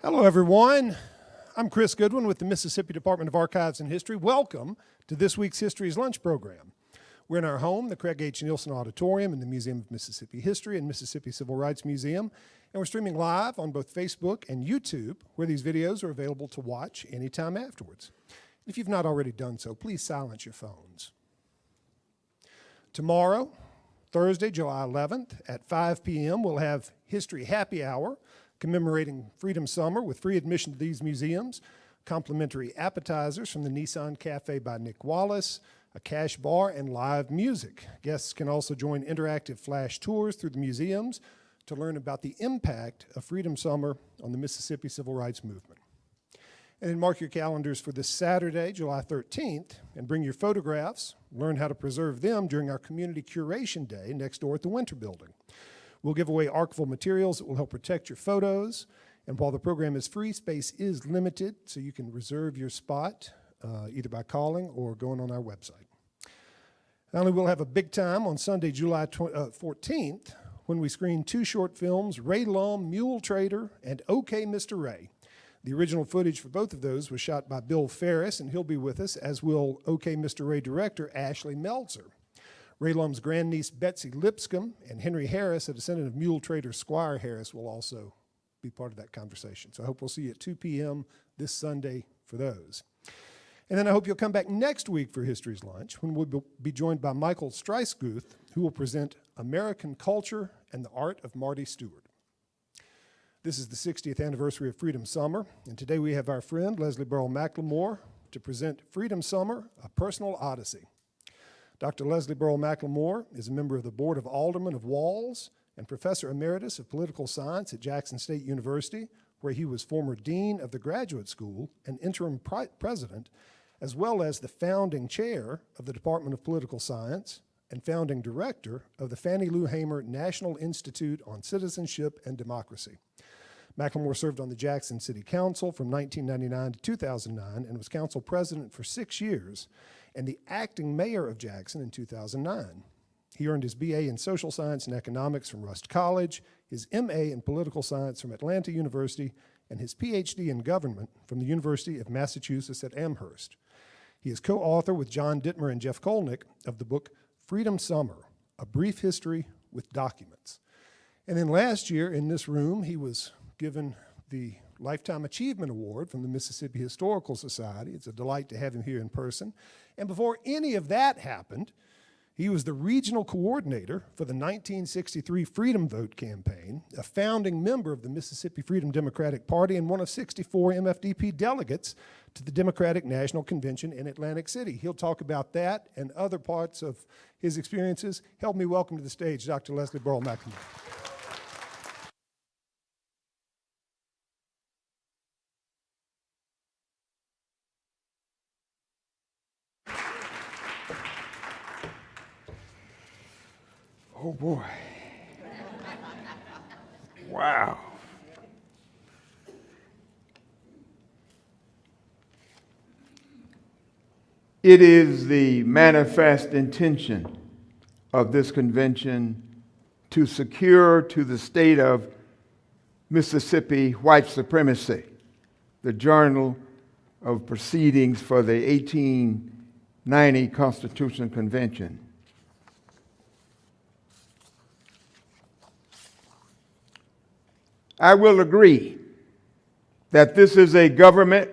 Hello, everyone. I'm Chris Goodwin with the Mississippi Department of Archives and History. Welcome to this week's History's Lunch program. We're in our home, the Craig H. Nielsen Auditorium in the Museum of Mississippi History and Mississippi Civil Rights Museum, and we're streaming live on both Facebook and YouTube, where these videos are available to watch anytime afterwards. If you've not already done so, please silence your phones. Tomorrow, Thursday, July 11th at 5 p.m., we'll have History Happy Hour, commemorating Freedom Summer with free admission to these museums, complimentary appetizers from the Nissan Cafe by Nick Wallace, a cash bar, and live music. Guests can also join interactive flash tours through the museums to learn about the impact of Freedom Summer on the Mississippi Civil Rights Movement. And then mark your calendars for this Saturday, July 13th, and bring your photographs, learn how to preserve them during our Community Curation Day next door at the Winter Building. We'll give away archival materials that will help protect your photos. And while the program is free, space is limited, so you can reserve your spot either by calling or going on our website. Finally, we'll have a big time on Sunday, July 14th, when we screen two short films, Ray Lum, Mule Trader, and OK, Mr. Ray. The original footage for both of those was shot by Bill Ferris, and he'll be with us, as will OK, Mr. Ray director Ashley Meltzer. Ray Lum's grandniece Betsy Lipscomb and Henry Harris, a descendant of mule trader Squire Harris, will also be part of that conversation. So I hope we'll see you at 2 p.m. this Sunday for those. And then I hope you'll come back next week for History's Lunch, when we'll be joined by Michael Streisguth, who will present American Culture and the Art of Marty Stewart. This is the 60th anniversary of Freedom Summer, and today we have our friend Leslie-Burl McLemore to present Freedom Summer, A Personal Odyssey. Dr. Leslie-Burl McLemore is a member of the Board of Aldermen of Walls and Professor Emeritus of Political Science at Jackson State University, where he was former Dean of the Graduate School and interim president, as well as the founding chair of the Department of Political Science and founding director of the Fannie Lou Hamer National Institute on Citizenship and Democracy. McLemore served on the Jackson City Council from 1999 to 2009 and was council president for 6 years, and the acting mayor of Jackson in 2009. He earned his BA in Social Science and Economics from Rust College, his MA in Political Science from Atlanta University, and his PhD in Government from the University of Massachusetts at Amherst. He is co-author with John Dittmer and Jeff Kolnick of the book Freedom Summer, A Brief History with Documents. And then last year in this room, he was given the Lifetime Achievement Award from the Mississippi Historical Society. It's a delight to have him here in person. And before any of that happened, he was the regional coordinator for the 1963 Freedom Vote campaign, a founding member of the Mississippi Freedom Democratic Party, and one of 64 MFDP delegates to the Democratic National Convention in Atlantic City. He'll talk about that and other parts of his experiences. Help me welcome to the stage Dr. Leslie-Burl McLemore. Oh boy. Wow. It is the manifest intention of this convention to secure to the state of Mississippi white supremacy, the journal of proceedings for the 1890 Constitutional Convention. I will agree that this is a government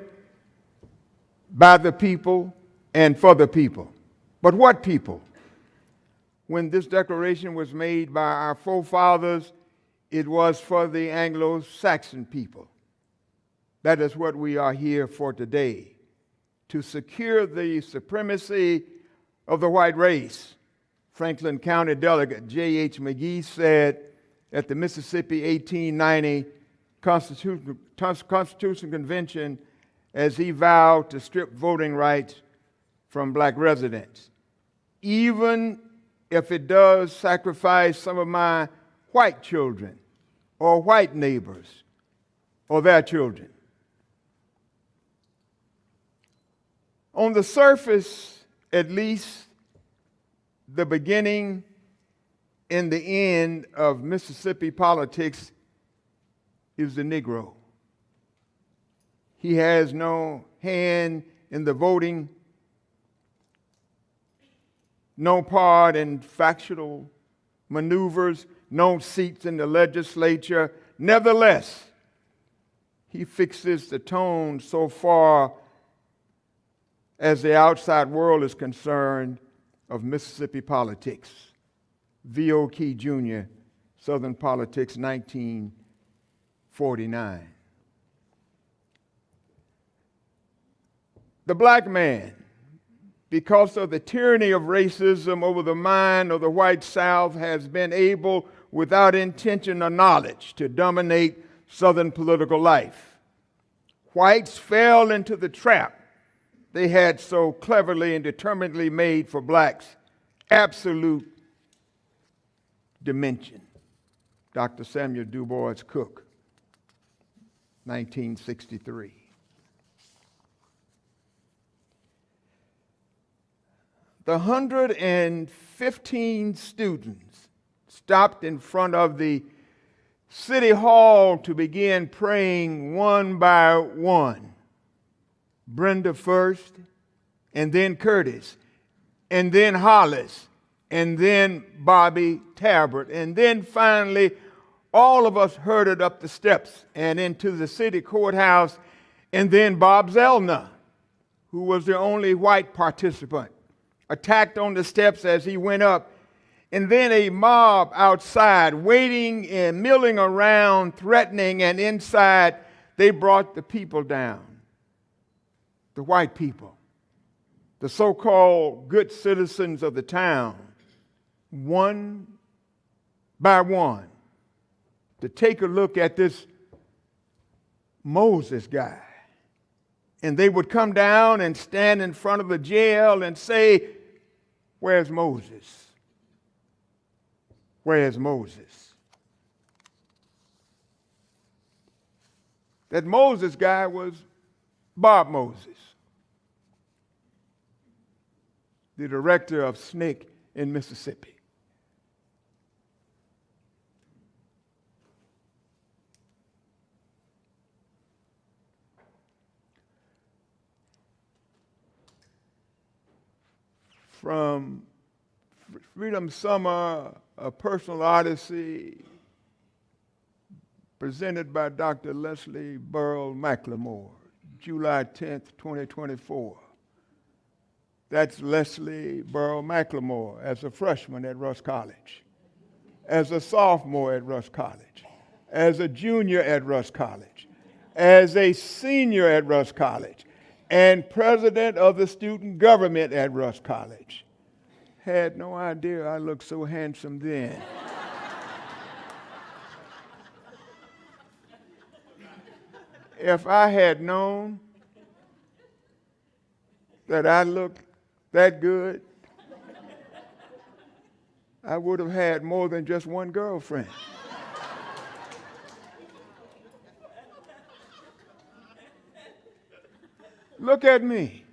by the people and for the people. But what people? When this declaration was made by our forefathers, it was for the Anglo-Saxon people. That is what we are here for today, to secure the supremacy of the white race. Franklin County Delegate J.H. McGee said, at the Mississippi 1890 Constitutional Convention, as he vowed to strip voting rights from black residents, even if it does sacrifice some of my white children or white neighbors or their children. On the surface, at least, the beginning and the end of Mississippi politics is the Negro. He has no hand in the voting, no part in factional maneuvers, no seats in the legislature. Nevertheless, he fixes the tone so far as the outside world is concerned of Mississippi politics. V.O. Key Jr., Southern Politics, 1949. The black man, because of the tyranny of racism over the mind of the white South, has been able, without intention or knowledge, to dominate Southern political life. Whites fell into the trap they had so cleverly and determinedly made for blacks: absolute dimension. Dr. Samuel Du Bois Cook, 1963. The 115 students stopped in front of the City Hall to begin praying one by one. Brenda first, and then Curtis, and then Hollis, and then Bobby Talbert, and then finally all of us herded up the steps and into the city courthouse, and then Bob Zellner, who was the only white participant, attacked on the steps as he went up, and then a mob outside waiting and milling around, threatening, and inside they brought the people down, the white people, the so-called good citizens of the town, one by one, to take a look at this Moses guy. And they would come down and stand in front of the jail and say, "Where's Moses? Where's Moses?" That Moses guy was Bob Moses, the director of SNCC in Mississippi. From Freedom Summer, A Personal Odyssey, presented by Dr. Leslie-Burl McLemore, July 10th, 2024. That's Leslie-Burl McLemore as a freshman at Rush College, as a sophomore at Rush College, as a junior at Rush College, as a senior at Rush College, and president of the student government at Rush College. Had no idea I looked so handsome then. If I had known that I looked that good, I would have had more than just one girlfriend. Look at me.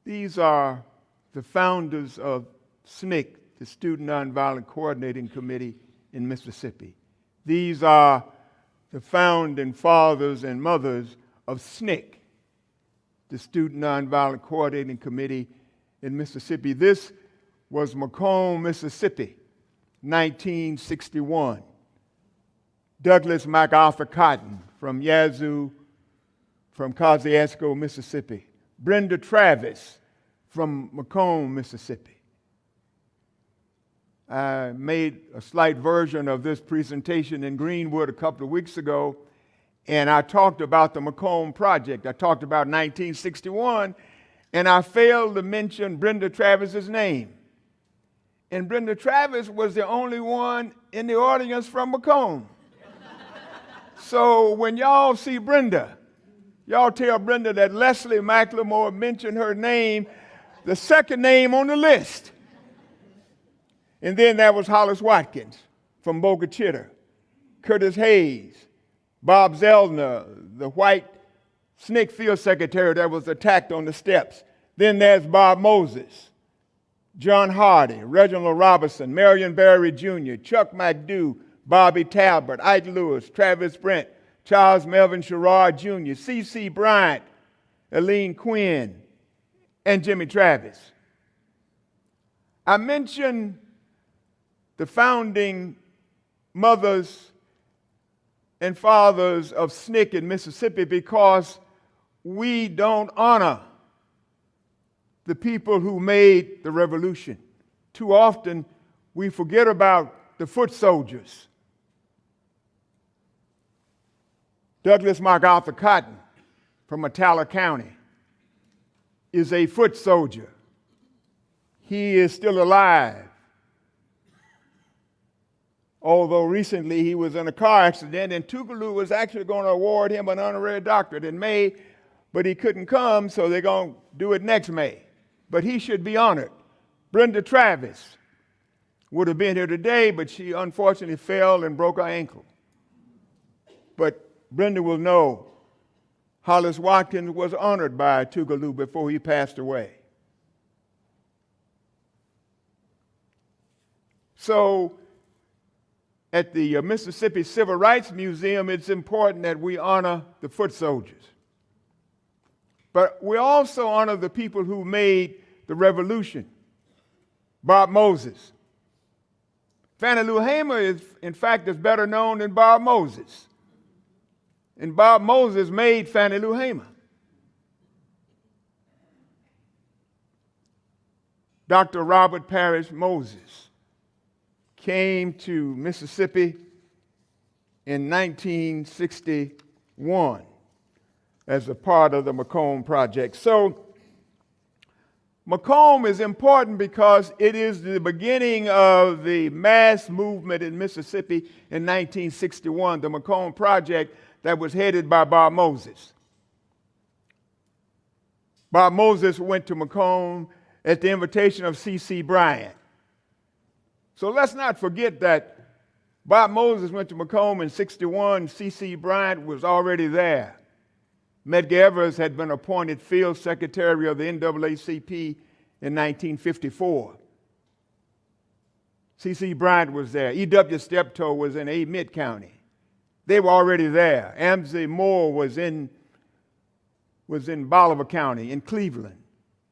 These are the founders of SNCC, the Student Nonviolent Coordinating Committee in Mississippi. These are the founding fathers and mothers of SNCC, the Student Nonviolent Coordinating Committee in Mississippi. This was Macomb, Mississippi, 1961. Douglas MacArthur Cotton from Yazoo, from Kosciuszko, Mississippi. Brenda Travis from Macomb, Mississippi. I made a slight version of this presentation in Greenwood a couple of weeks ago, and I talked about the Macomb Project. I talked about 1961, and I failed to mention Brenda Travis's name. And Brenda Travis was the only one in the audience from Macomb. So when y'all see Brenda, y'all tell Brenda that Leslie McLemore mentioned her name, the second name on the list. And then there was Hollis Watkins from Boca Chica, Curtis Hayes, Bob Zellner, the white SNCC field secretary that was attacked on the steps. Then there's Bob Moses, John Hardy, Reginald Robinson, Marion Barry Jr., Chuck McDew, Bobby Talbot, Ike Lewis, Travis Brent, Charles Melvin Sherrard Jr., C.C. Bryant, Aline Quinn, and Jimmy Travis. I mentioned the founding mothers and fathers of SNCC in Mississippi because we don't honor the people who made the revolution. Too often, we forget about the foot soldiers. Douglas MacArthur Cotton from Attala County is a foot soldier. He is still alive. Although recently he was in a car accident, and Tougaloo was actually going to award him an honorary doctorate in May, but he couldn't come, so they're going to do it next May. But he should be honored. Brenda Travis would have been here today, but she unfortunately fell and broke her ankle. But Brenda will know Hollis Watkins was honored by Tougaloo before he passed away. So at the Mississippi Civil Rights Museum, it's important that we honor the foot soldiers. But we also honor the people who made the revolution. Bob Moses. Fannie Lou Hamer is, in fact, is better known than Bob Moses. And Bob Moses made Fannie Lou Hamer. Dr. Robert Parrish Moses came to Mississippi in 1961 as a part of the Macomb Project. So Macomb is important because it is the beginning of the mass movement in Mississippi in 1961, the Macomb Project that was headed by Bob Moses. Bob Moses went to Macomb at the invitation of C.C. Bryant. So let's not forget that Bob Moses went to Macomb in 61. C.C. Bryant was already there. Medgar Evers had been appointed field secretary of the NAACP in 1954. C.C. Bryant was there. E.W. Steptoe was in Amite County. They were already there. Amzie Moore was in Bolivar County, in Cleveland.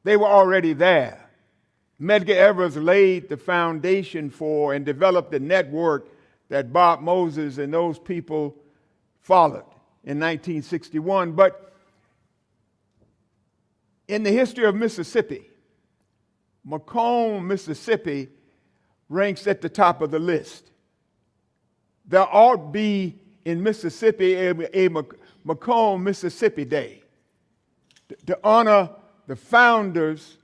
They were already there. Medgar Evers laid the foundation for and developed the network that Bob Moses and those people followed in 1961. But in the history of Mississippi, Macomb, Mississippi ranks at the top of the list. There ought be in Mississippi a Macomb, Mississippi Day to honor the founders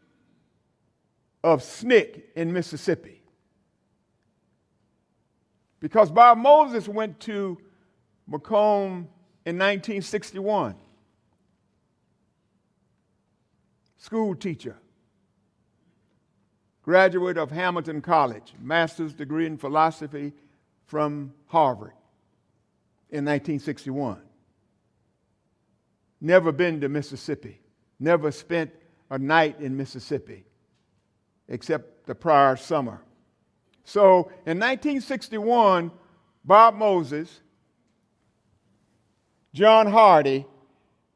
of SNCC in Mississippi. Because Bob Moses went to Macomb in 1961. School teacher, graduate of Hamilton College, master's degree in philosophy from Harvard in 1961. Never been to Mississippi, never spent a night in Mississippi, except the prior summer. So in 1961, Bob Moses, John Hardy,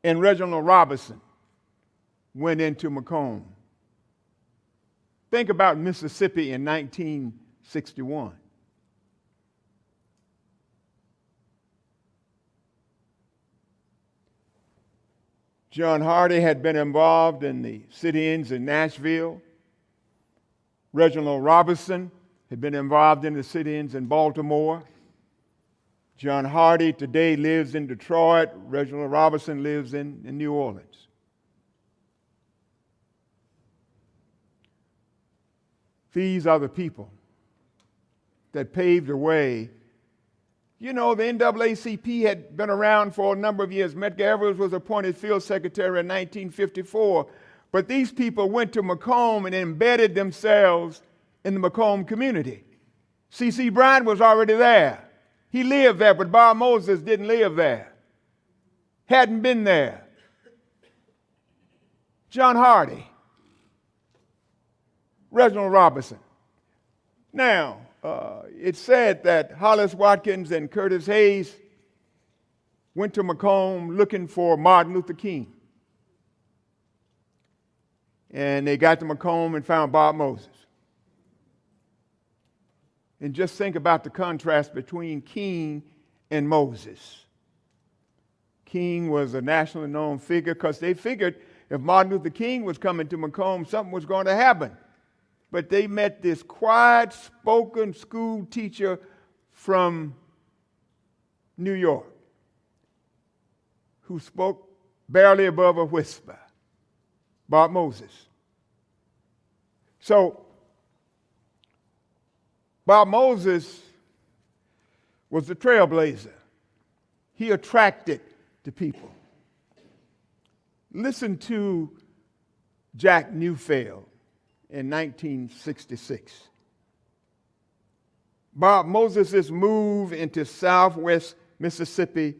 and Reginald Robinson went into Macomb. Think about Mississippi in 1961. John Hardy had been involved in the sit-ins in Nashville. Reginald Robinson had been involved in the sit-ins in Baltimore. John Hardy today lives in Detroit. Reginald Robinson lives in New Orleans. These are the people that paved the way. You know, the NAACP had been around for a number of years. Medgar Evers was appointed field secretary in 1954. But these people went to Macomb and embedded themselves in the Macomb community. C.C. Bryant was already there. He lived there, but Bob Moses didn't live there. Hadn't been there. John Hardy Reginald Robinson. Now, it's said that Hollis Watkins and Curtis Hayes went to Macomb looking for Martin Luther King. And they got to Macomb and found Bob Moses. And just think about the contrast between King and Moses. King was a nationally known figure because they figured if Martin Luther King was coming to Macomb, something was going to happen. But they met this quiet-spoken school teacher from New York who spoke barely above a whisper, Bob Moses. So, Bob Moses was a trailblazer. He attracted the people. Listen to Jack Neufeld in 1966. Bob Moses' move into Southwest Mississippi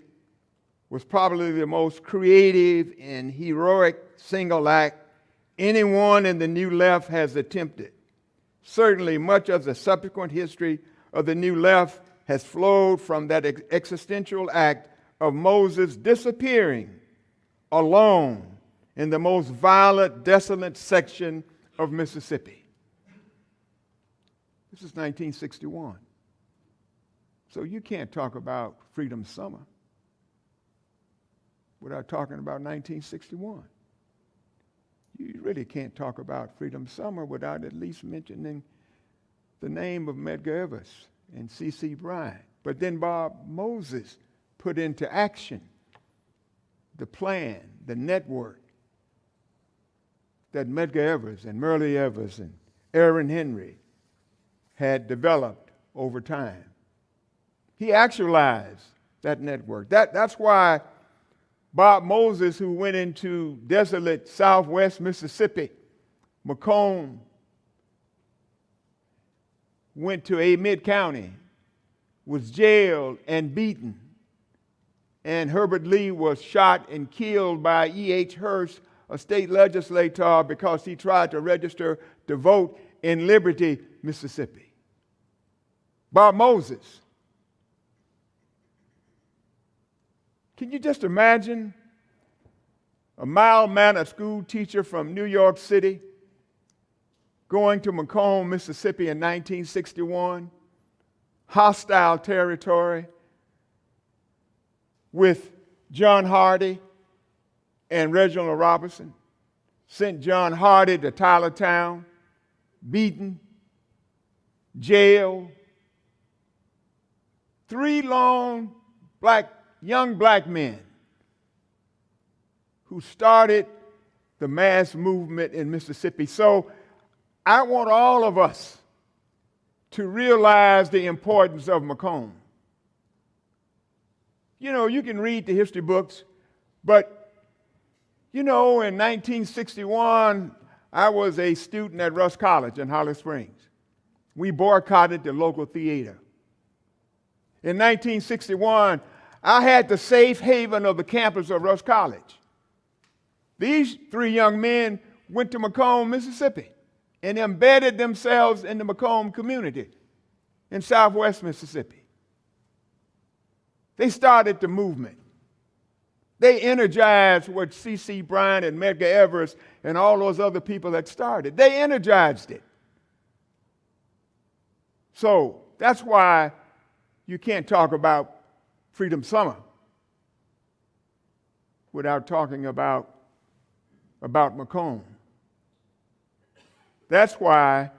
was probably the most creative and heroic single act anyone in the New Left has attempted. Certainly, much of the subsequent history of the New Left has flowed from that existential act of Moses disappearing alone in the most violent, desolate section of Mississippi. This is 1961. So you can't talk about Freedom Summer without talking about 1961. You really can't talk about Freedom Summer without at least mentioning the name of Medgar Evers and C.C. Bryant. But then Bob Moses put into action the plan, the network that Medgar Evers and Myrlie Evers and Aaron Henry had developed over time. He actualized that network. That's why Bob Moses, who went into desolate Southwest Mississippi, Macomb, went to Amite County, was jailed and beaten, and Herbert Lee was shot and killed by E.H. Hurst, a state legislator, because he tried to register to vote in Liberty, Mississippi. Bob Moses. Can you just imagine a mild-mannered school teacher from New York City going to Macomb, Mississippi in 1961, hostile territory, with John Hardy and Reginald Robinson, sent John Hardy to Tylertown, beaten, jailed. 3 lone young black men who started the mass movement in Mississippi. So I want all of us to realize the importance of Macomb. You know, you can read the history books, but, you know, in 1961, I was a student at Rush College in Holly Springs. We boycotted the local theater. In 1961, I had the safe haven of the campus of Rush College. These 3 young men went to Macomb, Mississippi, and embedded themselves in the Macomb community in Southwest Mississippi. They started the movement. They energized what C.C. Bryant and Medgar Evers and all those other people had started. They energized it. So that's why you can't talk about Freedom Summer without talking about Macomb. That's why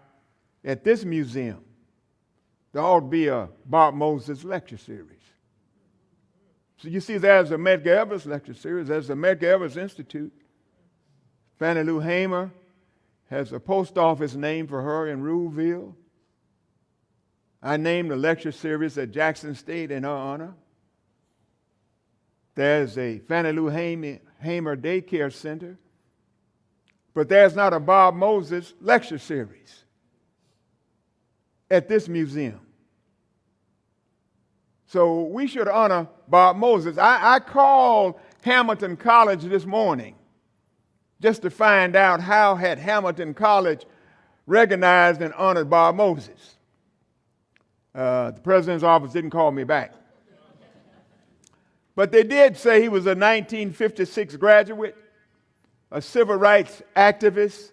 at this museum there ought to be a Bob Moses lecture series. So you see, there's a Medgar Evers lecture series, there's the Medgar Evers Institute. Fannie Lou Hamer has a post office named for her in Ruleville. I named the lecture series at Jackson State in her honor. There's a Fannie Lou Hamer Daycare Center. But there's not a Bob Moses lecture series at this museum. So we should honor Bob Moses. I called Hamilton College this morning just to find out how had Hamilton College recognized and honored Bob Moses. The president's office didn't call me back. But they did say he was a 1956 graduate, a civil rights activist,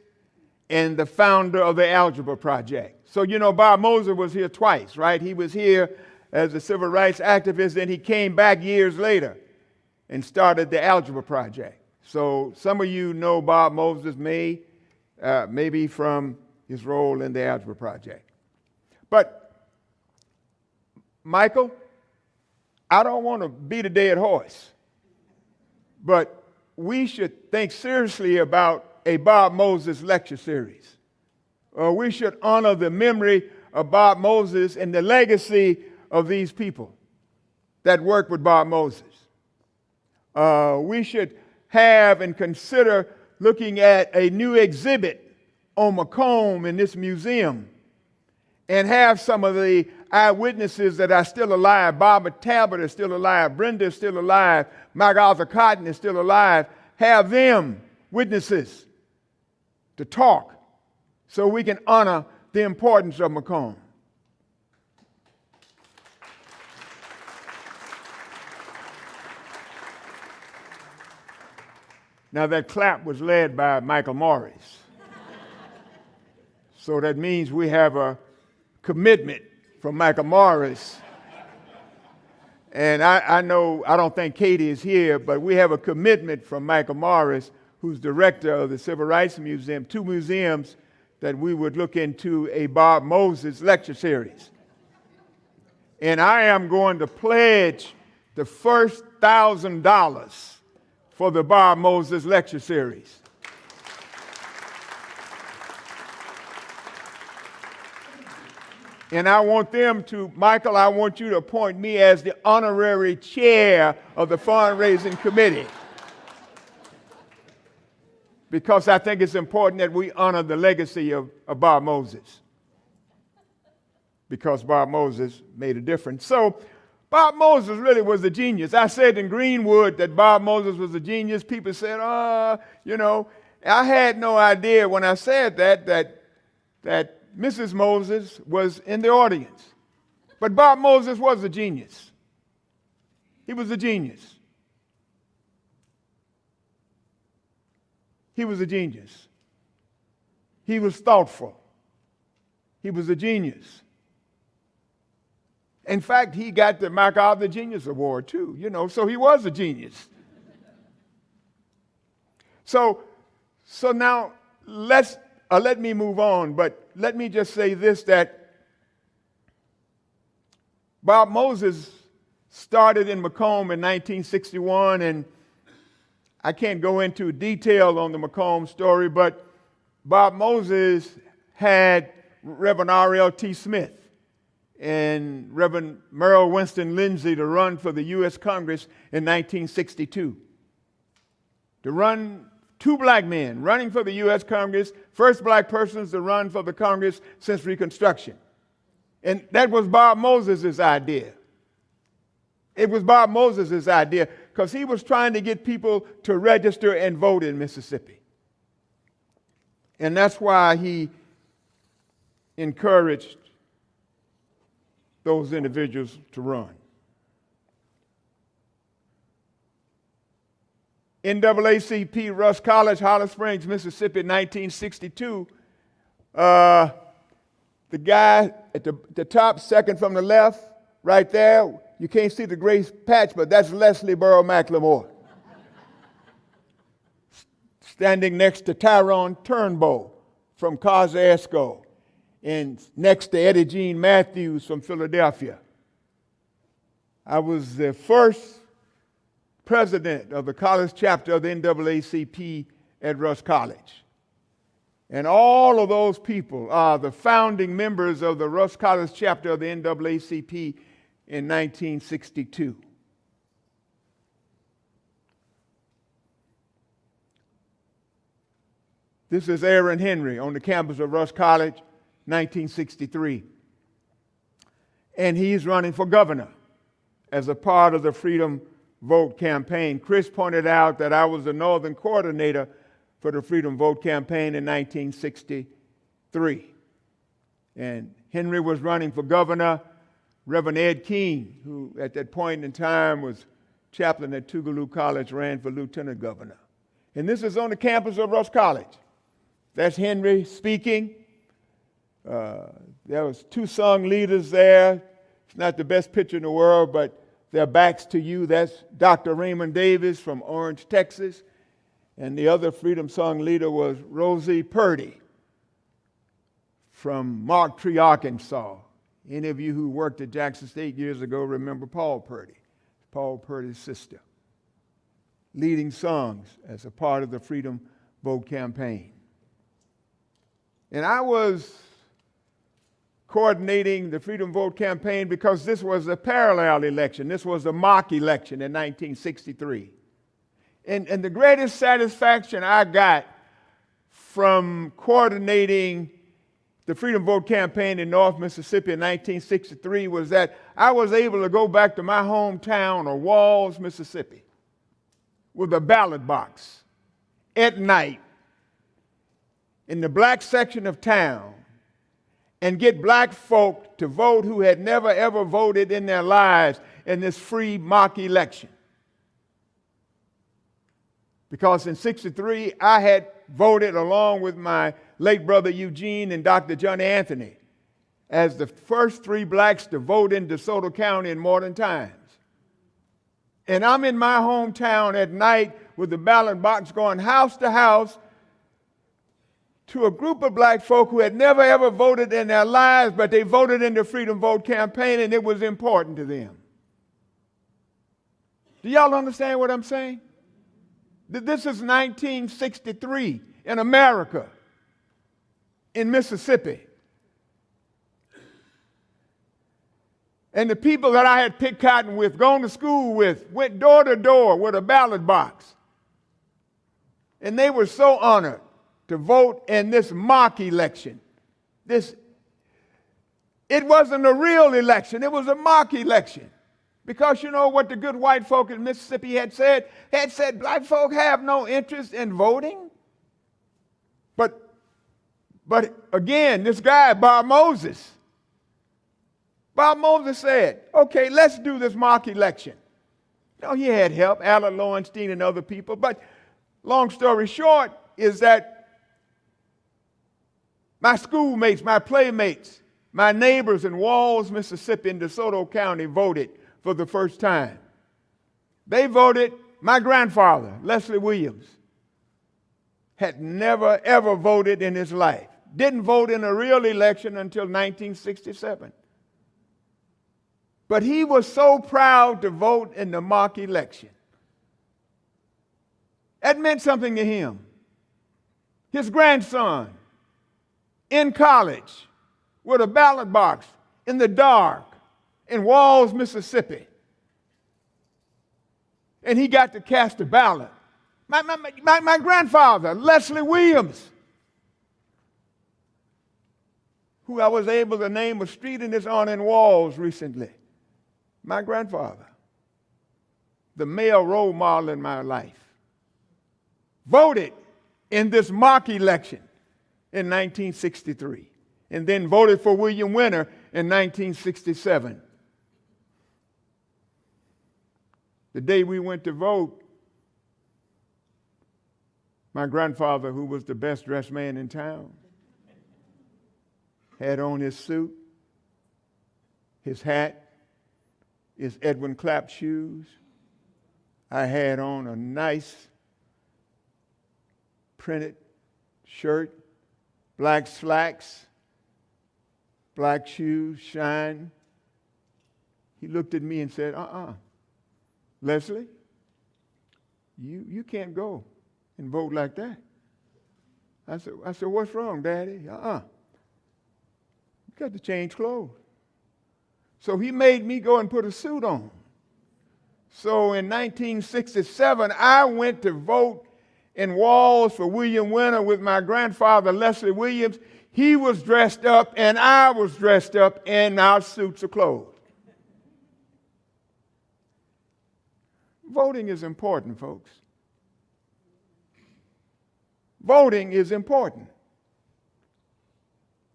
and the founder of the Algebra Project. So, you know, Bob Moses was here twice, right? He was here as a civil rights activist, and he came back years later and started the Algebra Project. So some of you know Bob Moses maybe from his role in the Algebra Project. But, Michael, I don't want to beat a dead horse, but we should think seriously about a Bob Moses lecture series. We should honor the memory of Bob Moses and the legacy of these people that worked with Bob Moses. We should have and consider looking at a new exhibit on Macomb in this museum and have some of the eyewitnesses that are still alive. Barbara Talbot is still alive. Brenda is still alive. MacArthur Cotton is still alive. Have them, witnesses, to talk so we can honor the importance of Macomb. Now that clap was led by Michael Morris. So that means we have a commitment from Michael Morris. And I know, I don't think Katie is here, but we have a commitment from Michael Morris, who's director of the Civil Rights Museum, 2 museums, that we would look into a Bob Moses lecture series. And I am going to pledge the first $1,000 for the Bob Moses lecture series. And I want them to, Michael, I want you to appoint me as the honorary chair of the fundraising committee, because I think it's important that we honor the legacy of Bob Moses, because Bob Moses made a difference. So Bob Moses really was a genius. I said in Greenwood that Bob Moses was a genius. People said, you know, I had no idea when I said that Mrs. Moses was in the audience. But Bob Moses was a genius. He was a genius. He was a genius. He was thoughtful. He was a genius. In fact, he got the MacArthur Genius Award too, you know, so he was a genius. So now let me move on, but let me just say this, that Bob Moses started in Macomb in 1961, and I can't go into detail on the Macomb story, but Bob Moses had Reverend R.L.T. Smith and Reverend Merrill Winston Lindsay to run for the U.S. Congress in 1962. To run, 2 black men running for the U.S. Congress, first black persons to run for the Congress since Reconstruction. And that was Bob Moses' idea. It was Bob Moses' idea because he was trying to get people to register and vote in Mississippi. And that's why he encouraged those individuals to run. NAACP, Russ College, Holly Springs, Mississippi, 1962. The guy at the top, second from the left, right there, you can't see the gray patch, but that's Leslie-Burl McLemore. Standing next to Tyrone Turnbow from Kosciuszko, and next to Eddie Jean Matthews from Philadelphia. I was the first president of the college chapter of the NAACP at Russ College. And all of those people are the founding members of the Russ College chapter of the NAACP in 1962. This is Aaron Henry on the campus of Russ College, 1963. And he's running for governor as a part of the Freedom Vote campaign. Chris pointed out that I was the northern coordinator for the Freedom Vote campaign in 1963. And Henry was running for governor. Reverend Ed King, who at that point in time was chaplain at Tougaloo College, ran for lieutenant governor. And this is on the campus of Rush College. That's Henry speaking. There was 2 sung leaders there. It's not the best picture in the world, but their backs to you. That's Dr. Raymond Davis from Orange, Texas. And the other Freedom Song leader was Rosie Purdy from Mark Tree, Arkansas. Any of you who worked at Jackson State years ago remember Paul Purdy, Paul Purdy's sister, leading songs as a part of the Freedom Vote campaign. And I was coordinating the Freedom Vote campaign because this was a parallel election. This was a mock election in 1963. And the greatest satisfaction I got from coordinating the Freedom Vote campaign in North Mississippi in 1963 was that I was able to go back to my hometown of Walls, Mississippi, with a ballot box at night in the black section of town and get black folk to vote who had never ever voted in their lives in this free mock election. Because in 63, I had voted along with my late brother Eugene and Dr. John Anthony as the first 3 blacks to vote in DeSoto County in modern times. And I'm in my hometown at night with the ballot box going house to house to a group of black folk who had never ever voted in their lives, but they voted in the Freedom Vote campaign and it was important to them. Do y'all understand what I'm saying? This is 1963 in America, in Mississippi. And the people that I had picked cotton with, gone to school with, went door to door with a ballot box. And they were so honored to vote in this mock election. It wasn't a real election, it was a mock election. Because you know what the good white folk in Mississippi had said? Had said black folk have no interest in voting. But again, this guy, Bob Moses said, okay, let's do this mock election. No, he had help, Alan Lowenstein and other people. But long story short is that my schoolmates, my playmates, my neighbors in Walls, Mississippi, in DeSoto County voted for the first time. They voted. My grandfather, Leslie Williams, had never ever voted in his life. Didn't vote in a real election until 1967. But he was so proud to vote in the mock election. That meant something to him. His grandson in college with a ballot box in the dark in Walls, Mississippi. And he got to cast a ballot. My grandfather, Leslie Williams, who I was able to name a street in his honor in Walls recently. My grandfather, the male role model in my life, voted in this mock election in 1963 and then voted for William Winter in 1967. The day we went to vote, my grandfather, who was the best dressed man in town, had on his suit, his hat, his Edwin Clapp shoes. I had on a nice printed shirt, black slacks, black shoes, shine. He looked at me and said, Leslie, you can't go and vote like that. I said, what's wrong, Daddy? You got to change clothes. So he made me go and put a suit on. So in 1967, I went to vote in Walls for William Winter with my grandfather, Leslie Williams. He was dressed up and I was dressed up in our suits of clothes. Voting is important, folks. Voting is important.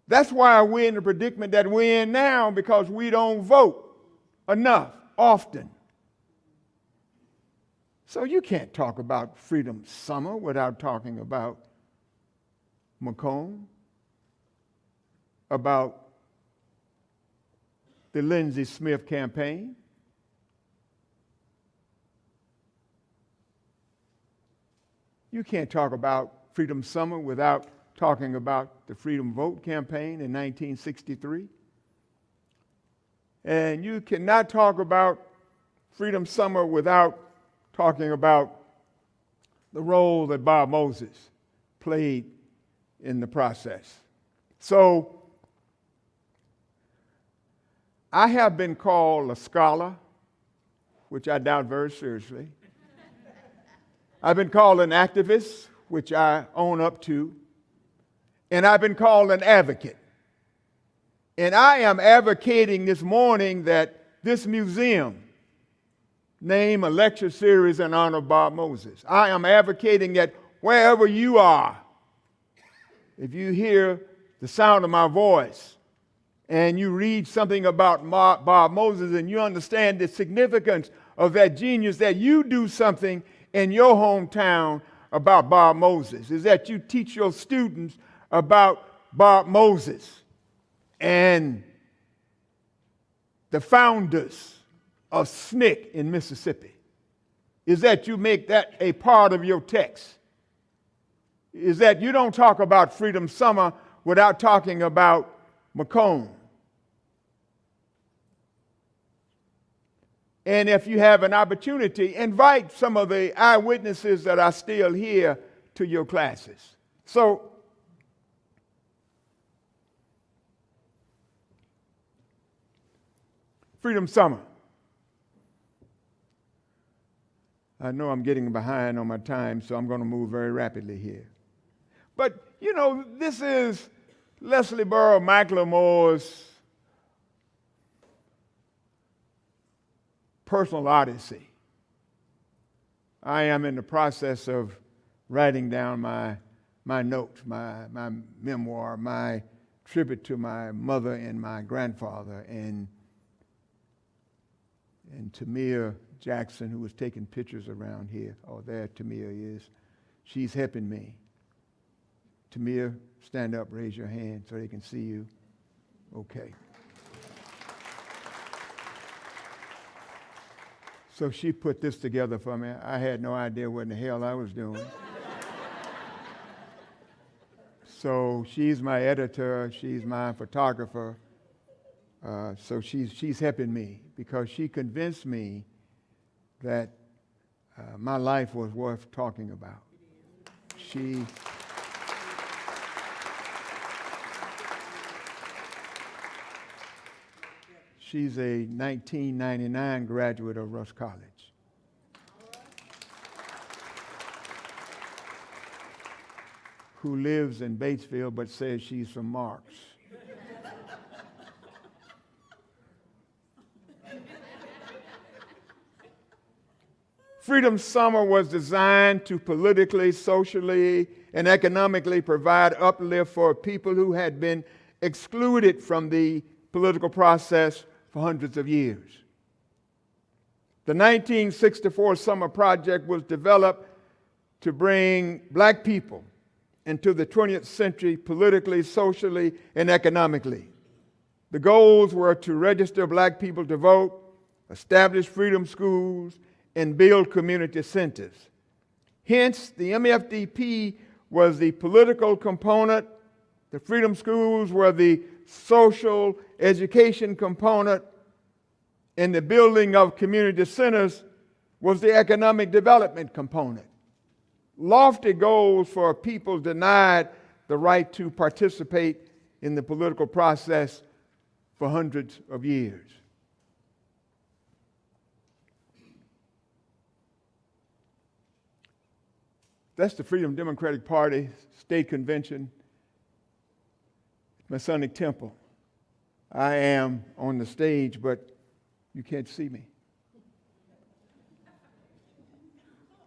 That's why we're in the predicament that we're in now, because we don't vote enough, often. So you can't talk about Freedom Summer without talking about Macomb, about the Lindsey Smith campaign. You can't talk about Freedom Summer without talking about the Freedom Vote campaign in 1963. And you cannot talk about Freedom Summer without talking about the role that Bob Moses played in the process. So, I have been called a scholar, which I doubt very seriously. I've been called an activist, which I own up to. And I've been called an advocate. And I am advocating this morning that this museum name a lecture series in honor of Bob Moses. I am advocating that wherever you are, if you hear the sound of my voice and you read something about Bob Moses and you understand the significance of that genius, that you do something in your hometown about Bob Moses, is that you teach your students about Bob Moses and the founders of SNCC in Mississippi, is that you make that a part of your text, is that you don't talk about Freedom Summer without talking about Macomb. And if you have an opportunity, invite some of the eyewitnesses that are still here to your classes. So, Freedom Summer. I know I'm getting behind on my time, so I'm going to move very rapidly here. But, you know, this is Leslie-Burl McLemore's Personal Odyssey. I am in the process of writing down my notes, my memoir, my tribute to my mother and my grandfather, and Tamir Jackson, who was taking pictures around here. Oh, there Tamir is. She's helping me. Tamir, stand up, raise your hand so they can see you. Okay. So she put this together for me. I had no idea what in the hell I was doing. So she's my editor, she's my photographer. So she's helping me because she convinced me that my life was worth talking about. She's a 1999 graduate of Rush College. Who lives in Batesville but says she's from Marks. Freedom Summer was designed to politically, socially, and economically provide uplift for people who had been excluded from the political process for hundreds of years. The 1964 Summer Project was developed to bring black people into the 20th century politically, socially, and economically. The goals were to register black people to vote, establish freedom schools, and build community centers. Hence, the MFDP was the political component, the freedom schools were the social education component, and the building of community centers was the economic development component. Lofty goals for people denied the right to participate in the political process for hundreds of years. That's the Freedom Democratic Party State Convention, Masonic Temple. I am on the stage, but you can't see me.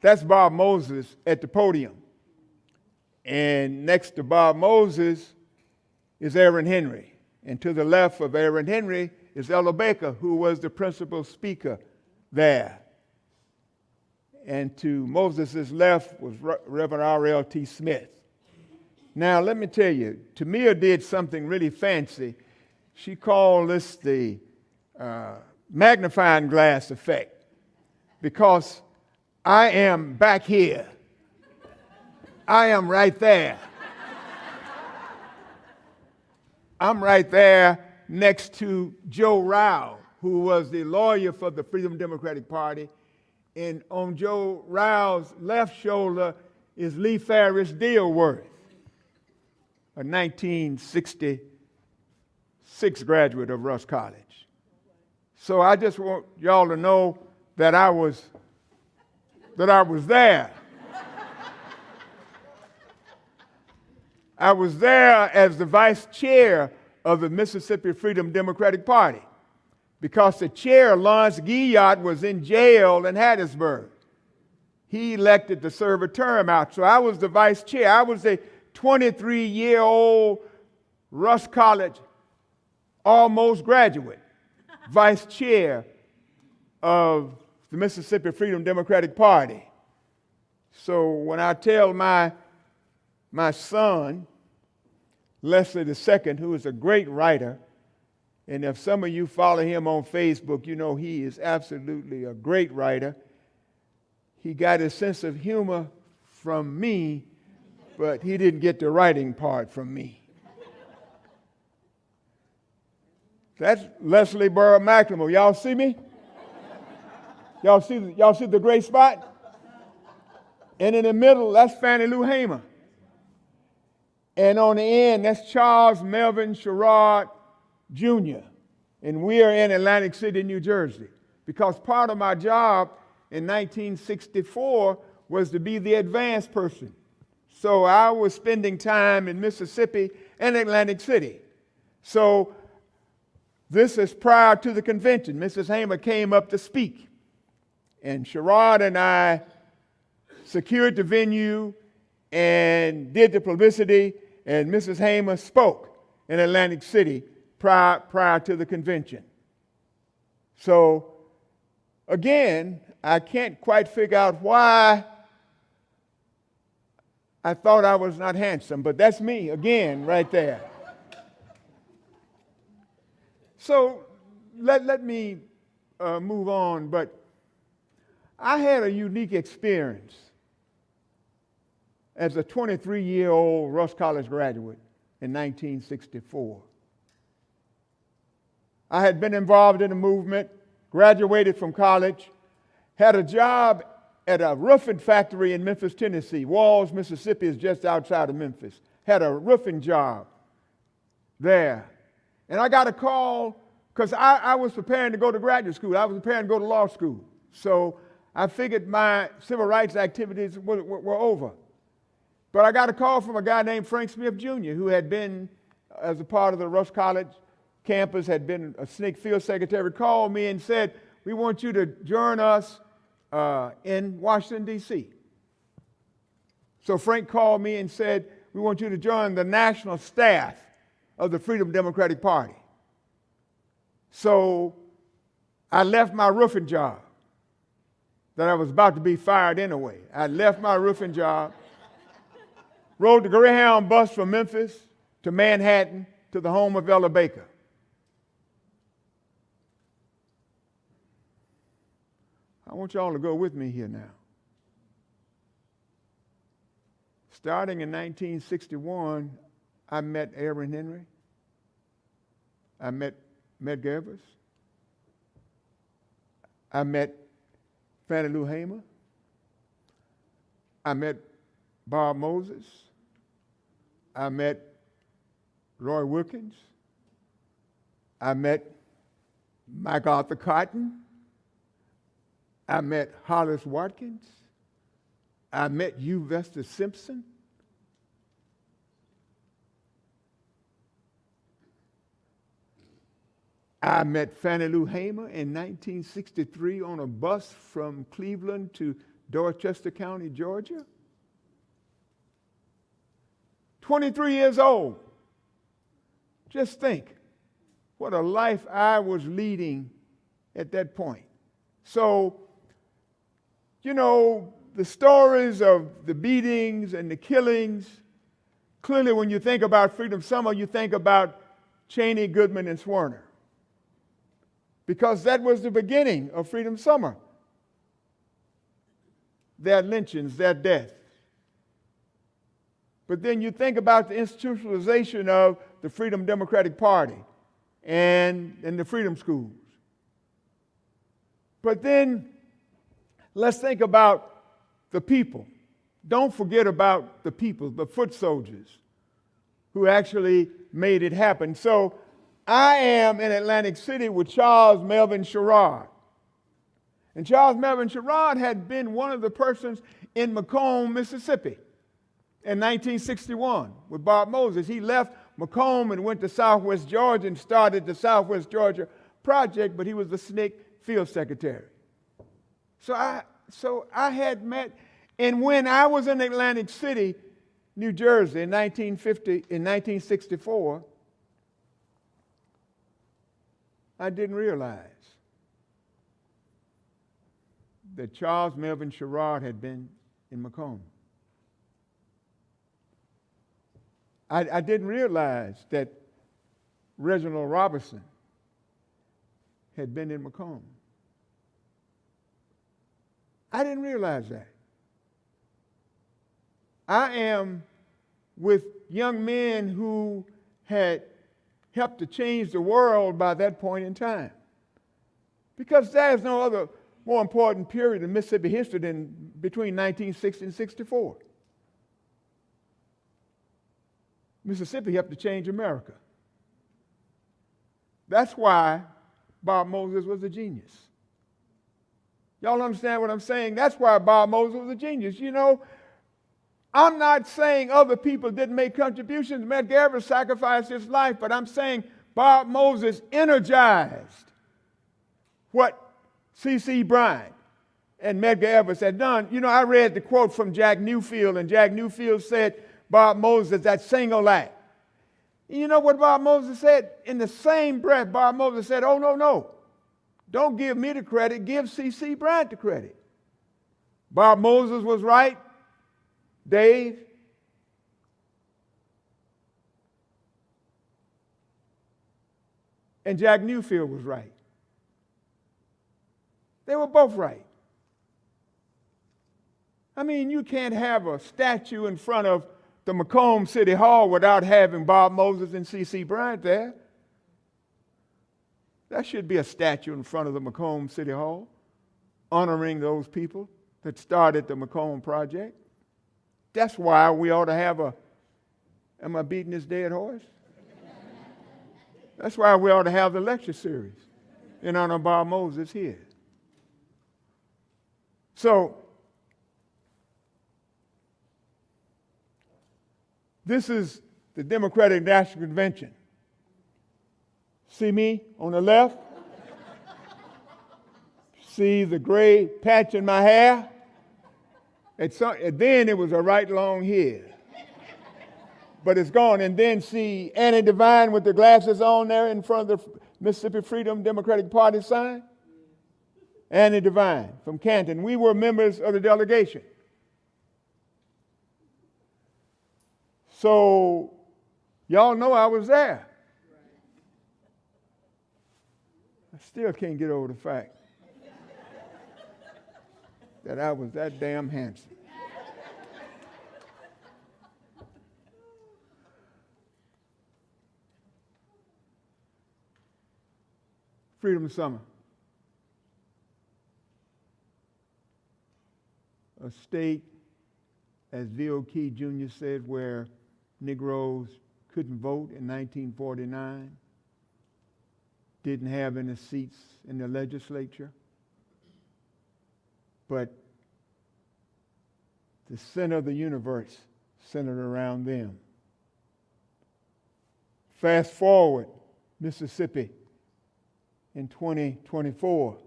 That's Bob Moses at the podium. And next to Bob Moses is Aaron Henry. And to the left of Aaron Henry is Ella Baker, who was the principal speaker there. And to Moses' left was Reverend R.L.T. Smith. Now, let me tell you, Tamia did something really fancy. She called this the magnifying glass effect, because I am back here. I am right there. I'm right there next to Joe Rao, who was the lawyer for the Freedom Democratic Party. And on Joe Rao's left shoulder is Lee Ferris Dilworth, a 1966 graduate of Rush College. So I just want y'all to know that I was there. I was there as the vice chair of the Mississippi Freedom Democratic Party, because the chair, Lawrence Guillot, was in jail in Hattiesburg. He elected to serve a term out, so I was the vice chair. I was a 23-year-old Rush College almost graduate, vice chair of the Mississippi Freedom Democratic Party. So when I tell my son, Leslie II, who is a great writer, and if some of you follow him on Facebook, you know he is absolutely a great writer. He got his sense of humor from me, but he didn't get the writing part from me. That's Leslie-Burl McLemore. Y'all see me? Y'all see the gray spot? And in the middle, that's Fannie Lou Hamer. And on the end, that's Charles Melvin Sherrod Jr. And we are in Atlantic City, New Jersey, because part of my job in 1964 was to be the advance person. So I was spending time in Mississippi and Atlantic City. So this is prior to the convention. Mrs. Hamer came up to speak. And Sherrod and I secured the venue and did the publicity, and Mrs. Hamer spoke in Atlantic City prior to the convention. So, again, I can't quite figure out why I thought I was not handsome, but that's me again right there. So let me move on, but I had a unique experience as a 23-year-old Rush College graduate in 1964. I had been involved in the movement, graduated from college, had a job at a roofing factory in Memphis, Tennessee. Walls, Mississippi is just outside of Memphis. Had a roofing job there. And I got a call because I was preparing to go to graduate school. I was preparing to go to law school. So I figured my civil rights activities were over. But I got a call from a guy named Frank Smith Jr., who had been, as a part of the Rush College campus, had been a SNCC field secretary, called me and said, "We want you to join us in Washington, D.C. So Frank called me and said, "We want you to join the national staff of the Freedom Democratic Party." So I left my roofing job that I was about to be fired anyway. I left my roofing job, rode the Greyhound bus from Memphis to Manhattan to the home of Ella Baker. I want y'all to go with me here now. Starting in 1961, I met Aaron Henry. I met Medgar Evers. I met Fannie Lou Hamer. I met Bob Moses. I met Roy Wilkins. I met MacArthur Cotton. I met Hollis Watkins. I met Hugh Vester Simpson. I met Fannie Lou Hamer in 1963 on a bus from Cleveland to Dorchester County, Georgia. 23 years old. Just think what a life I was leading at that point. So, you know, the stories of the beatings and the killings, clearly when you think about Freedom Summer, you think about Cheney, Goodman, and Swerner. Because that was the beginning of Freedom Summer. Their lynchings, their death. But then you think about the institutionalization of the Freedom Democratic Party and the Freedom Schools. But then let's think about the people. Don't forget about the people, the foot soldiers who actually made it happen. So I am in Atlantic City with Charles Melvin Sherrod. And Charles Melvin Sherrod had been one of the persons in Macomb, Mississippi in 1961 with Bob Moses. He left Macomb and went to Southwest Georgia and started the Southwest Georgia Project, but he was the SNCC field secretary. So I had met, and when I was in Atlantic City, New Jersey in 1964, I didn't realize that Charles Melvin Sherrod had been in Macomb. I didn't realize that Reginald Robertson had been in Macomb. I didn't realize that. I am with young men who had helped to change the world by that point in time. Because there's no other more important period in Mississippi history than between 1960 and 64. Mississippi helped to change America. That's why Bob Moses was a genius. Y'all understand what I'm saying? That's why Bob Moses was a genius. You know, I'm not saying other people didn't make contributions. Medgar Evers sacrificed his life, but I'm saying Bob Moses energized what C.C. Bryant and Medgar Evers had done. You know, I read the quote from Jack Newfield, and Jack Newfield said, Bob Moses, that single act. You know what Bob Moses said? In the same breath, Bob Moses said, oh, no. Don't give me the credit, give C.C. Bryant the credit. Bob Moses was right, Dave. And Jack Newfield was right. They were both right. I mean, you can't have a statue in front of the Macomb City Hall without having Bob Moses and C.C. Bryant there. There should be a statue in front of the Macomb City Hall honoring those people that started the Macomb Project. That's why we ought to have am I beating this dead horse? That's why we ought to have the lecture series in honor of Bob Moses here. So, this is the Democratic National Convention. See me on the left? See the gray patch in my hair? Then it was a right long hair. But it's gone. And then see Annie Devine with the glasses on there in front of the Mississippi Freedom Democratic Party sign? Annie Devine from Canton. We were members of the delegation. So, y'all know I was there. I still can't get over the fact that I was that damn handsome. Freedom Summer. A state, as V.O. Key Jr. said, where Negroes couldn't vote in 1949, didn't have any seats in the legislature, but the center of the universe centered around them. Fast forward, Mississippi, in 2024,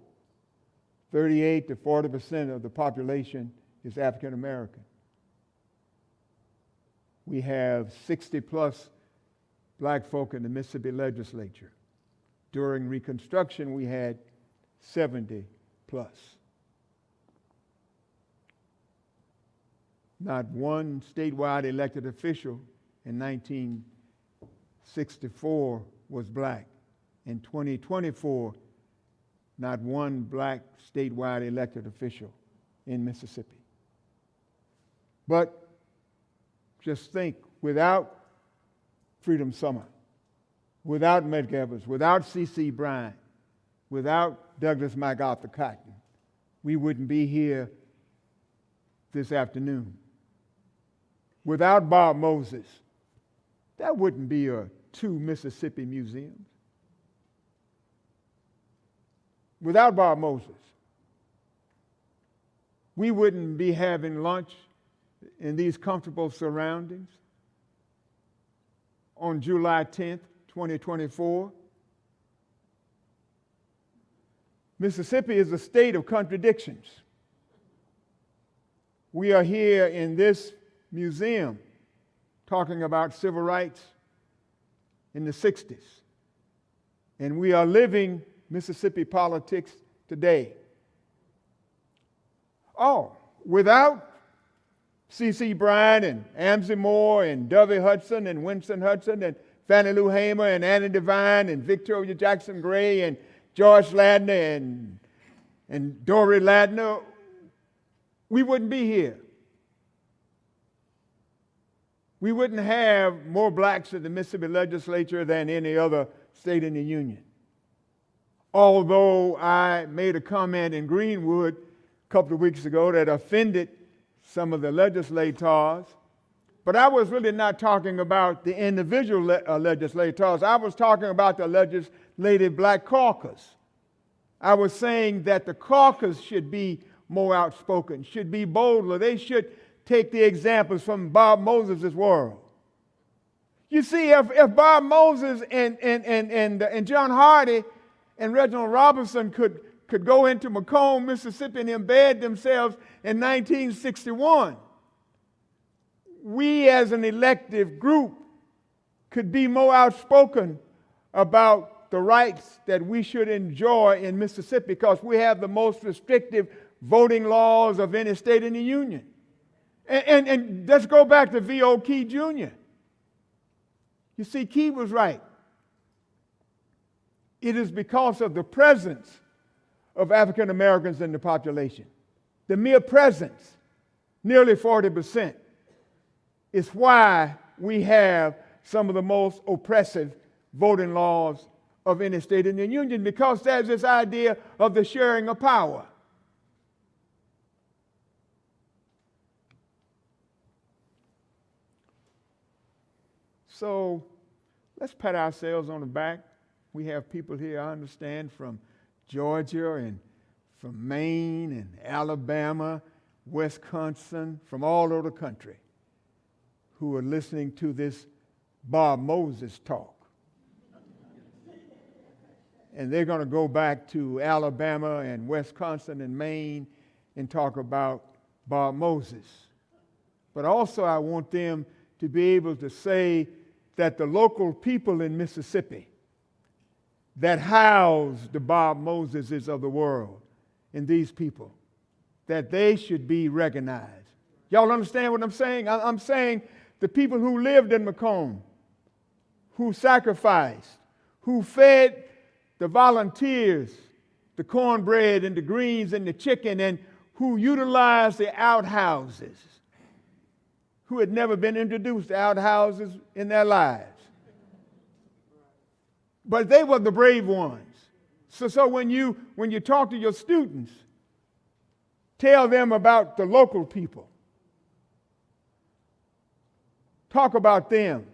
38 to 40% of the population is African American. We have 60+% black folk in the Mississippi legislature. During Reconstruction, we had 70 plus. Not one statewide elected official in 1964 was black. In 2024, not one black statewide elected official in Mississippi. But just think, without Freedom Summer, without Medgar Evers, without C.C. Bryant, without Douglas MacArthur Cotton, we wouldn't be here this afternoon. Without Bob Moses, there wouldn't be two Mississippi museums. Without Bob Moses, we wouldn't be having lunch in these comfortable surroundings on July 10th, 2024. Mississippi is a state of contradictions. We are here in this museum talking about civil rights in the 60s, and we are living Mississippi politics today. Oh, without C.C. Bryant and Amzie Moore and Dovey Hudson and Winston Hudson and Fannie Lou Hamer and Annie Devine and Victoria Jackson Gray and George Ladner and Dory Ladner, we wouldn't be here. We wouldn't have more blacks in the Mississippi legislature than any other state in the Union. Although I made a comment in Greenwood a couple of weeks ago that offended some of the legislators, but I was really not talking about the individual legislators. I was talking about the legislative black caucus. I was saying that the caucus should be more outspoken, should be bolder. They should take the examples from Bob Moses' world. You see, if Bob Moses and John Hardy and Reginald Robinson could go into Macomb, Mississippi and embed themselves in 1961, we as an elective group could be more outspoken about the rights that we should enjoy in Mississippi, because we have the most restrictive voting laws of any state in the Union. And let's go back to V.O. Key Jr. You see, Key was right. It is because of the presence of African Americans in the population. The mere presence, nearly 40%, is why we have some of the most oppressive voting laws of any state in the Union, because there's this idea of the sharing of power. So let's pat ourselves on the back. We have people here, I understand, from Georgia and from Maine and Alabama, Wisconsin, from all over the country, who are listening to this Bob Moses talk. And they're going to go back to Alabama and Wisconsin and Maine and talk about Bob Moses. But also I want them to be able to say that the local people in Mississippi that house the Bob Moseses of the world and these people, that they should be recognized. Y'all understand what I'm saying? I'm saying the people who lived in Macomb, who sacrificed, who fed the volunteers the cornbread and the greens and the chicken, and who utilized the outhouses, who had never been introduced to outhouses in their lives. But they were the brave ones. So when you talk to your students, tell them about the local people. Talk about them.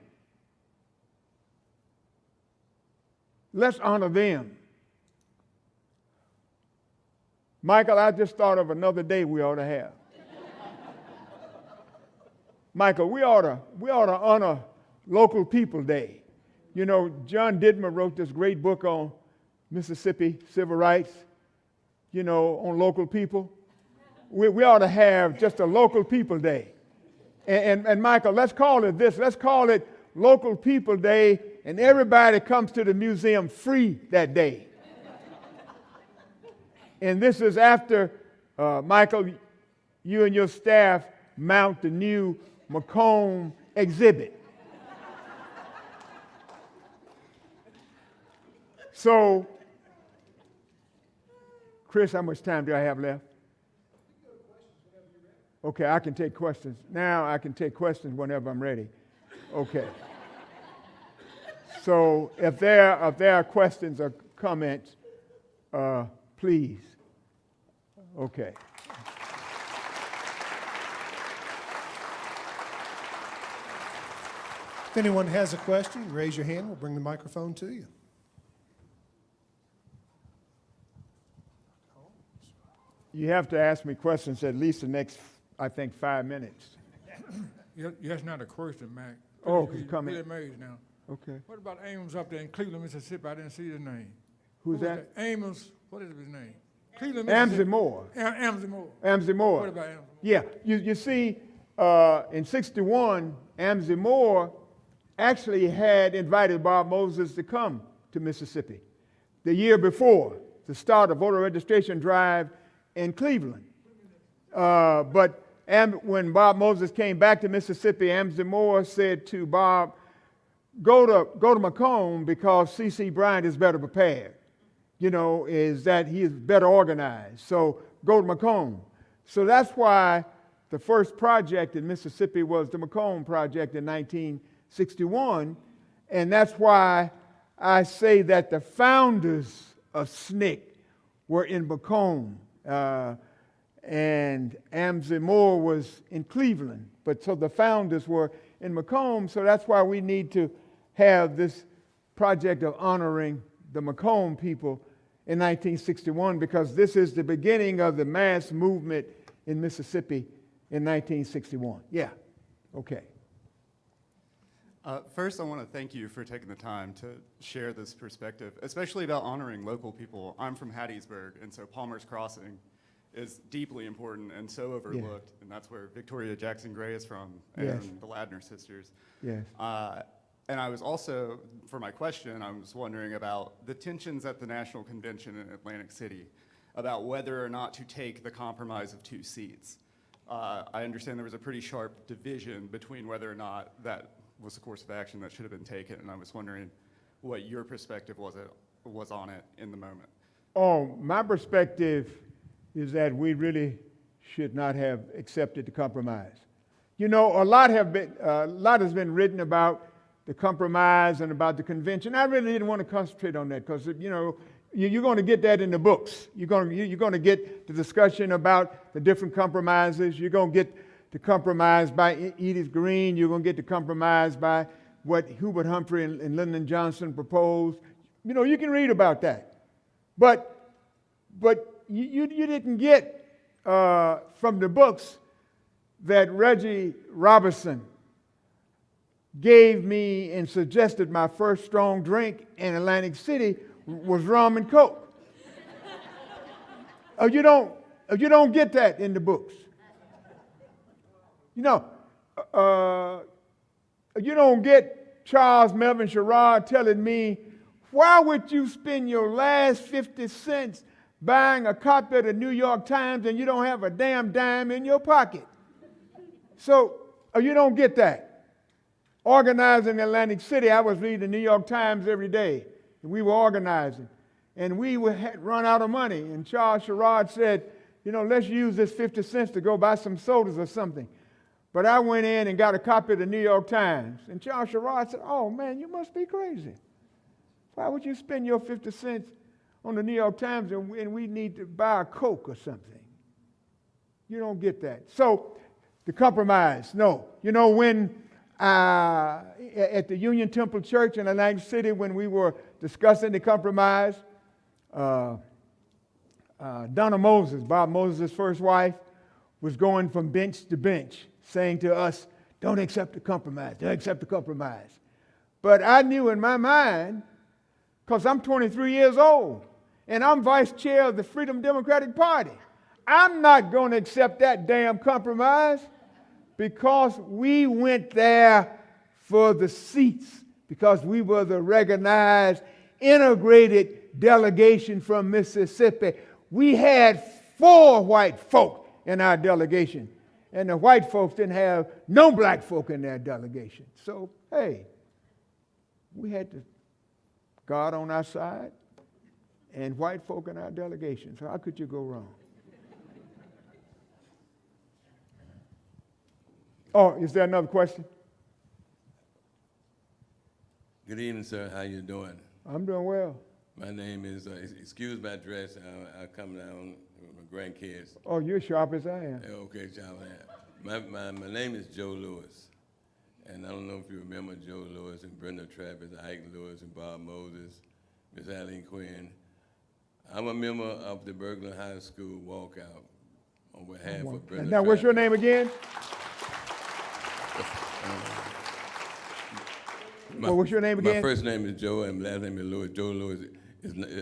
Let's honor them. Michael, I just thought of another day we ought to have. Michael, we ought to honor Local People Day. You know, John Dittmer wrote this great book on Mississippi civil rights, you know, on local people. We ought to have just a Local People Day. And Michael, let's call it this. Let's call it Local People Day and everybody comes to the museum free that day. And this is after, Michael, you and your staff mount the new Macomb exhibit. So, Chris, how much time do I have left? Okay, I can take questions. Now I can take questions whenever I'm ready. Okay. So if there are questions or comments, please. Okay. If anyone has a question, raise your hand. We'll bring the microphone to you. You have to ask me questions at least the next, I think, 5 minutes. That's not a question, Mac. Oh, Really- come in. really amazed now. Okay. What about Amos up there in Cleveland, Mississippi? I didn't see his name. Who's What was that? Amos, what is his name? Cleveland, Amsey Mississippi. Moore. Amsey Moore. Amsey Moore. What about Amsey Moore? Yeah, you see, in '61, Amsey Moore actually had invited Bob Moses to come to Mississippi the year before to start a voter registration drive in Cleveland. But when Bob Moses came back to Mississippi, Amsey Moore said to Bob, go to Macomb because C.C. Bryant is better prepared. You know, is that he is better organized. So go to Macomb. So that's why the first project in Mississippi was the Macomb Project in 1961. And that's why I say that the founders of SNCC were in Macomb. And Amsey Moore was in Cleveland. But so the founders were in Macomb. So that's why we need to have this project of honoring the Macomb people in 1961, because this is the beginning of the mass movement in Mississippi in 1961. Yeah, okay. First, I want to thank you for taking the time to share this perspective, especially about honoring local people. I'm from Hattiesburg, and so Palmer's Crossing is deeply important and so overlooked, and that's where Victoria Jackson Gray is from, and the Ladner sisters. Yes. And I was also, for my question, I was wondering about the tensions at the National Convention in Atlantic City about whether or not to take the compromise of 2 seats. I understand there was a pretty sharp division between whether or not that was a course of action that should have been taken, and I was wondering what your perspective was on it in the moment. Oh, my perspective is that we really should not have accepted the compromise. You know, a lot has been written about the compromise and about the convention. I really didn't want to concentrate on that because, you know, you're going to get that in the books. You're going to get the discussion about the different compromises. You're going to get the compromise by Edith Green. You're going to get the compromise by what Hubert Humphrey and Lyndon Johnson proposed. You know, you can read about that. But you didn't get from the books that Reggie Robertson gave me and suggested my first strong drink in Atlantic City was rum and Coke. You don't get that in the books. You know, you don't get Charles Melvin Sherrod telling me, why would you spend your last 50 cents buying a copy of the New York Times and you don't have a damn dime in your pocket? So you don't get that. Organizing Atlantic City, I was reading the New York Times every day. And we were organizing. And we had run out of money. And Charles Sherrod said, you know, let's use this 50 cents to go buy some sodas or something. But I went in and got a copy of the New York Times. And Charles Sherrod said, oh, man, you must be crazy. Why would you spend your 50 cents on the New York Times and we need to buy a Coke or something? You don't get that. So the compromise, no. You know, when at the Union Temple Church in Atlantic City, when we were discussing the compromise, Donna Moses, Bob Moses' first wife, was going from bench to bench, saying to us, don't accept the compromise, don't accept the compromise. But I knew in my mind, because I'm 23 years old, and I'm vice chair of the Freedom Democratic Party, I'm not going to accept that damn compromise, because we went there for the seats, because we were the recognized integrated delegation from Mississippi. We had 4 white folk in our delegation, and the white folks didn't have no black folk in their delegation. So, hey, we had God on our side and white folk in our delegation. So how could you go wrong? Oh, is there another question? Good evening, sir. How you doing? I'm doing well. My name is, excuse my dress, I come down with my grandkids. Oh, you're sharp as I am. Okay, child. My name is Joe Lewis, and I don't know if you remember Joe Lewis and Brenda Travis, Ike Lewis and Bob Moses, Miss Eileen Quinn. I'm a member of the Berkeley High School walkout on behalf of Brenda Now, what's your name again? What's your name again? My first name is Joe, and my last name is Lewis. Joe Lewis.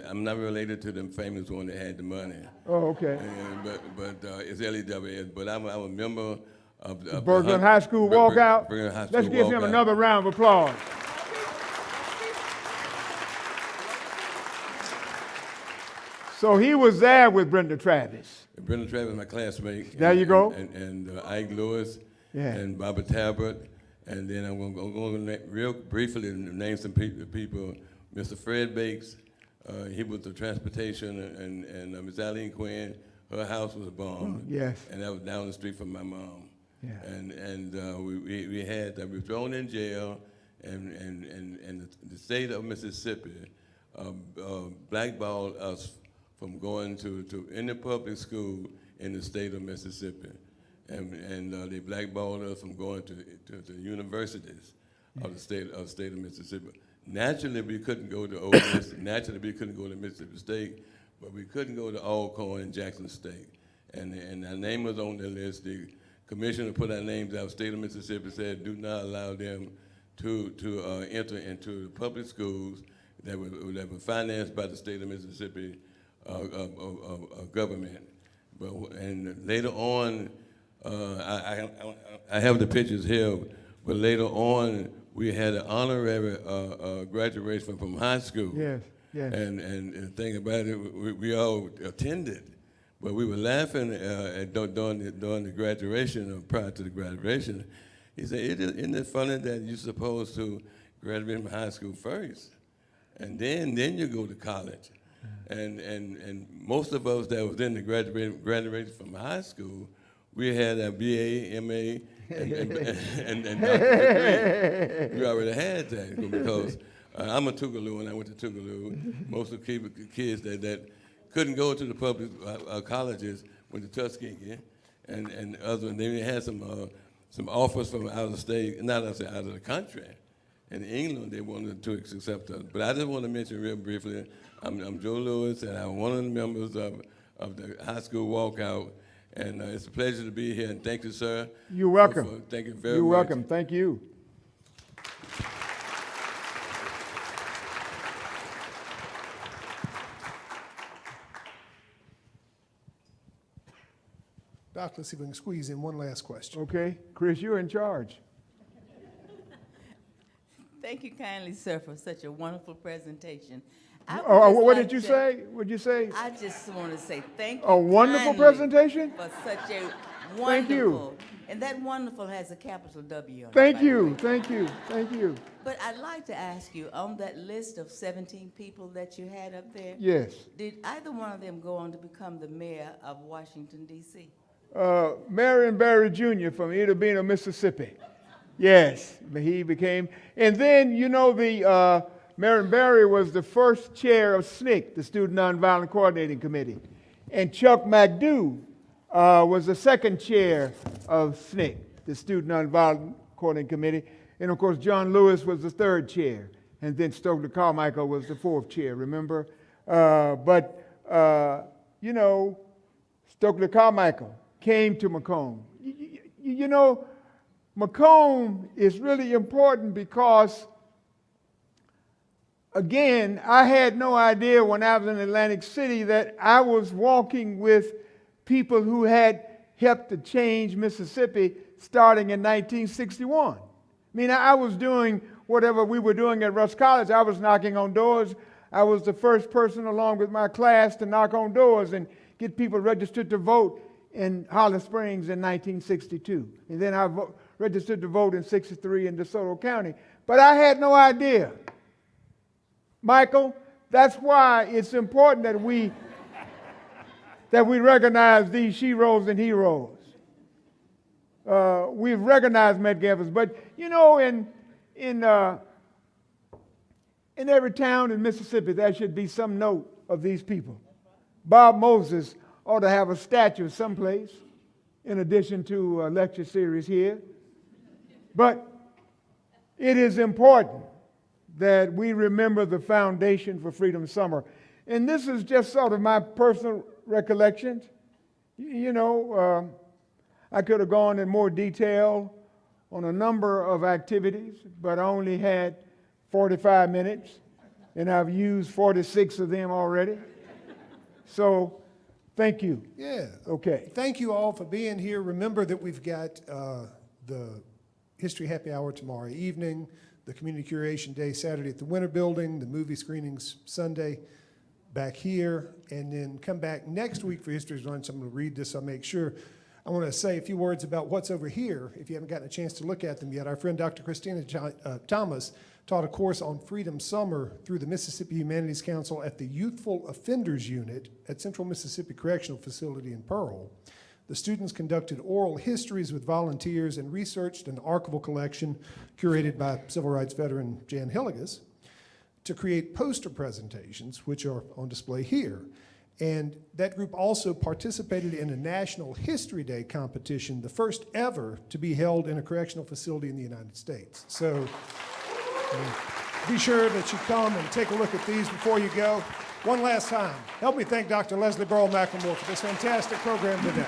I'm not related to them famous one that had the money. Oh, okay. But it's L-E-W-S. But I'm a member of the Berkeley High School walkout. Berkeley High School Let's give him walkout. another round of applause. So he was there with Brenda Travis. Brenda Travis, my classmate. There you go. And Ike Lewis, Yeah. and Barbara Talbot, and then I'm going to real briefly name some people. Mr. Fred Bakes, he was the transportation, and Miss Eileen Quinn, her house was bombed. Yes. And that was down the street from my mom. Yeah. And we were thrown in jail, and the state of Mississippi blackballed us from going to any public school in the state of Mississippi. And they blackballed us from going to the universities of the state of Mississippi. Naturally, we couldn't go to Ole Miss. Naturally, we couldn't go to Mississippi State, but we couldn't go to Alcorn and Jackson State. And our name was on the list. The commissioner put our names out. State of Mississippi said, do not allow them to enter into the public schools that were financed by the state of Mississippi government. And later on, I have the pictures here, but later on, we had an honorary graduation from high school. Yes, yes. And the thing about it, we all attended, but we were laughing during the graduation, or prior to the graduation. He said, isn't it funny that you're supposed to graduate from high school first, and then you go to college? And most of us that was in the graduation from high school, we had a BA, MA, and doctorate degree. We already had that because I'm a Tougaloo, and I went to Tougaloo. Most of the kids that couldn't go to the public colleges went to Tuskegee, and other. And then we had some offers from out of the state, not out of the country. In England, they wanted to accept us. But I just want to mention real briefly, I'm Joe Lewis, and I'm one of the members of the high school walkout. And it's a pleasure to be here, and thank you, sir. You're welcome. Thank you very much. You're welcome. Thank you. Doc, let's see if we can squeeze in one last question. Okay, Chris, you're in charge. Thank you kindly, sir, for such a wonderful presentation. What did you say? What'd you say? I just want to say thank you. A wonderful kindly presentation? For such a wonderful. Thank you. And that wonderful has a capital W on it. Thank by the you, way. thank you, thank you. But I'd like to ask you, on that list of 17 people that you had up there, Yes. did either one of them go on to become the mayor of Washington, D.C.? Marion Barry Jr. from Itta Bena, Mississippi. Yes, he became, and then, you know, Marion Barry was the first chair of SNCC, the Student Nonviolent Coordinating Committee. And Chuck McDew was the second chair of SNCC, the Student Nonviolent Coordinating Committee. And of course, John Lewis was the third chair. And then Stokely Carmichael was the fourth chair, remember? You know, Stokely Carmichael came to Macomb. You know, Macomb is really important because, again, I had no idea when I was in Atlantic City that I was walking with people who had helped to change Mississippi starting in 1961. I mean, I was doing whatever we were doing at Russ College, I was knocking on doors. I was the first person along with my class to knock on doors and get people registered to vote in Holly Springs in 1962. And then I registered to vote in 63 in DeSoto County. But I had no idea. Michael, that's why it's important that we recognize these sheroes and heroes. We've recognized Medgaffers, but you know, in every town in Mississippi, there should be some note of these people. Bob Moses ought to have a statue someplace, in addition to a lecture series here. But it is important that we remember the foundation for Freedom Summer. And this is just sort of my personal recollections. You know, I could have gone in more detail on a number of activities, but I only had 45 minutes, and I've used 46 of them already. So, thank you. Yeah. Okay. Thank you all for being here. Remember that we've got the History Happy Hour tomorrow evening, the Community Curation Day Saturday at the Winter Building, the movie screenings Sunday back here, and then come back next week for History's Lunch. I'm going to read this, I'll make sure. I want to say a few words about what's over here, if you haven't gotten a chance to look at them yet. Our friend Dr. Christina Thomas taught a course on Freedom Summer through the Mississippi Humanities Council at the Youthful Offenders Unit at Central Mississippi Correctional Facility in Pearl. The students conducted oral histories with volunteers and researched an archival collection curated by civil rights veteran Jan Hilligas to create poster presentations, which are on display here. And that group also participated in a National History Day competition, the first ever to be held in a correctional facility in the United States. So be sure that you come and take a look at these before you go. One last time, help me thank Dr. Leslie-Burl McLemore for this fantastic program today.